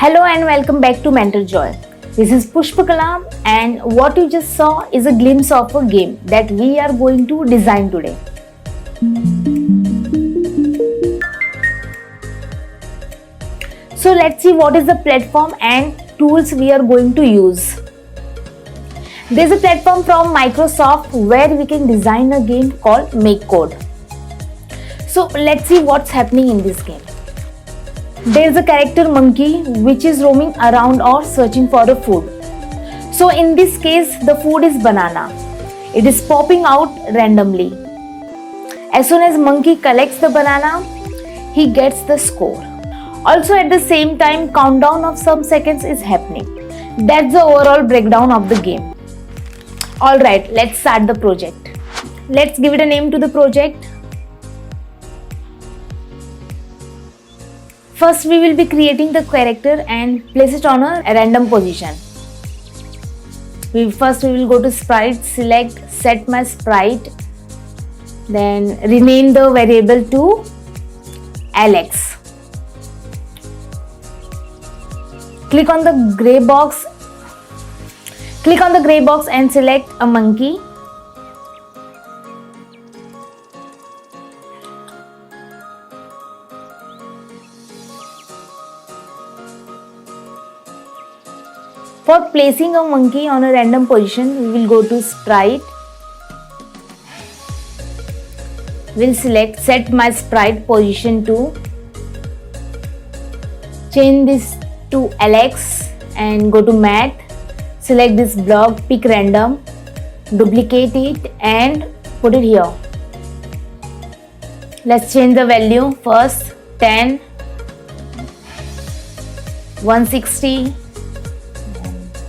Hello and welcome back to Mental Joy. This is Pushpa Kalam and what you just saw is a glimpse of a game that we are going to design today. So let's see what is the platform and tools we are going to use. There's a platform from Microsoft where we can design a game called MakeCode. So let's see what's happening in this game. There's a character monkey which is roaming around or searching for a food. So in this case, the food is banana. It is popping out randomly. As soon as monkey collects the banana, he gets the score. Also at the same time, countdown of some seconds is happening. That's the overall breakdown of the game. Alright, let's start the project. Let's give it a name to the project. First, we will be creating the character and place it on a random position. First, we will go to sprite, select set my sprite, then rename the variable to Alex. Click on the gray box. Click on the gray box and select a monkey. For placing a monkey on a random position, we will go to sprite. We'll select set my sprite position to. Change this to Alex and go to math. Select this block, pick random, duplicate it and put it here. Let's change the value first 10, 160,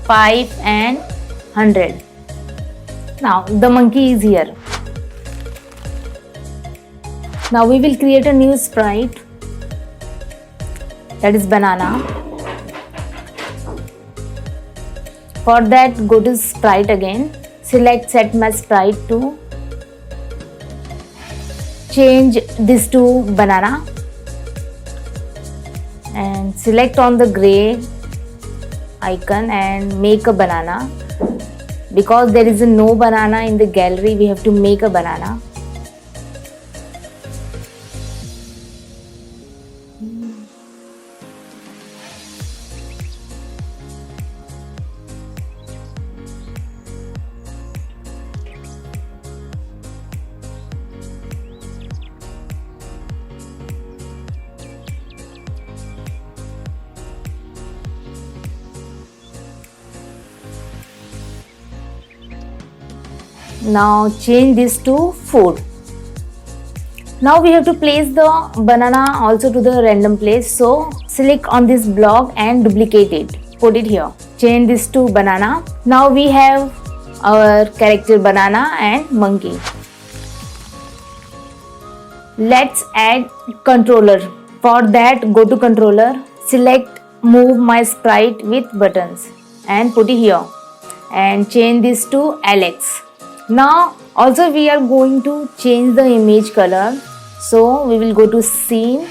5 and 100. Now the monkey is here. Now we will create a new sprite, that is banana. For that, go to sprite again, select set my sprite to, change this to banana and select on the gray icon and make a banana. Because there is no banana in the gallery, we have to make a banana. Now change this to food. Now we have to place the banana also to the random place. So select on this block and duplicate it. Put it here. Change this to banana. Now we have our character banana and monkey. Let's add controller. For that, go to controller. Select move my sprite with buttons and put it here. And change this to Alex. Now also we are going to change the image color. So we will go to scene,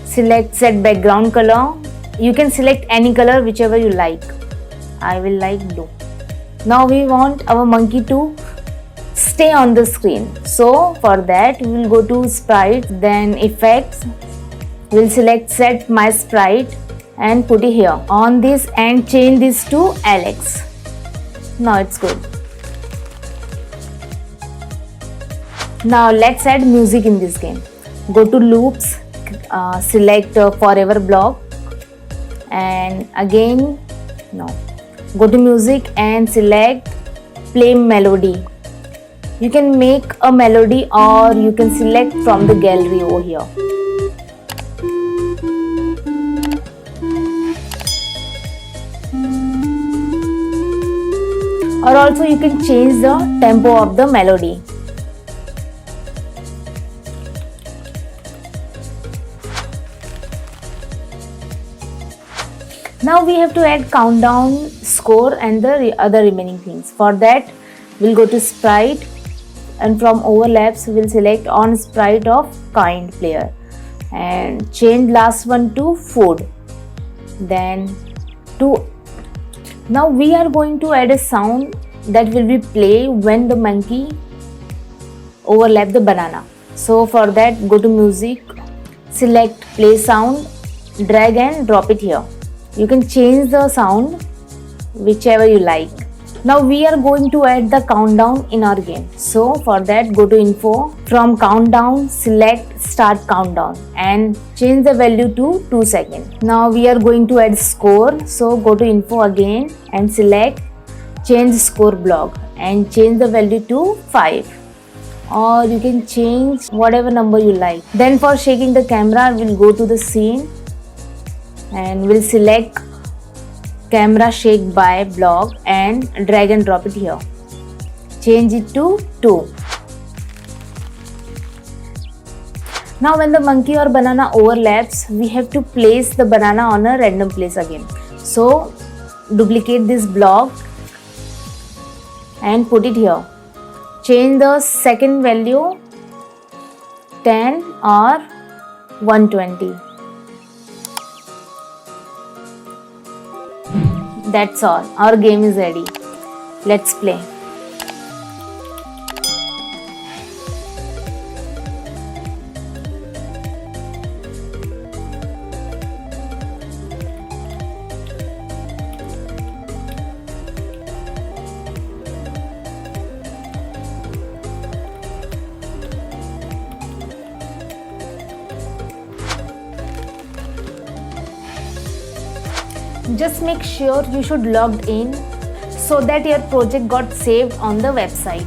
select set background color. You can select any color whichever you like. I will like blue. Now we want our monkey to stay on the screen. So for that we will go to sprite, then effects. We'll select set my sprite and put it here on this and change this to Alex. Now it's good. Now let's add music in this game. Go to loops, select forever block and again go to music and select play melody. You can make a melody or you can select from the gallery over here. Or also you can change the tempo of the melody. Now we have to add countdown, score and the other remaining things. For that, we'll go to sprite and from overlaps we'll select on sprite of kind player and change last one to food. Then now we are going to add a sound that will be play when the monkey overlap the banana. So for that, go to music, select play sound, drag and drop it here. You can change the sound whichever you like. Now we are going to add the countdown in our game. So for that, go to info, from countdown select start countdown and change the value to 2 seconds. Now we are going to add score. So go to info again and select change score block and change the value to 5, or you can change whatever number you like. Then for shaking the camera, we'll go to the scene and we'll select camera shake by block and drag and drop it here. Change it to 2. Now when the monkey or banana overlaps, we have to place the banana on a random place again. So duplicate this block and put it here. Change the second value 10 or 120. That's all. Our game is ready. Let's play. Just make sure you should logged in so that your project got saved on the website.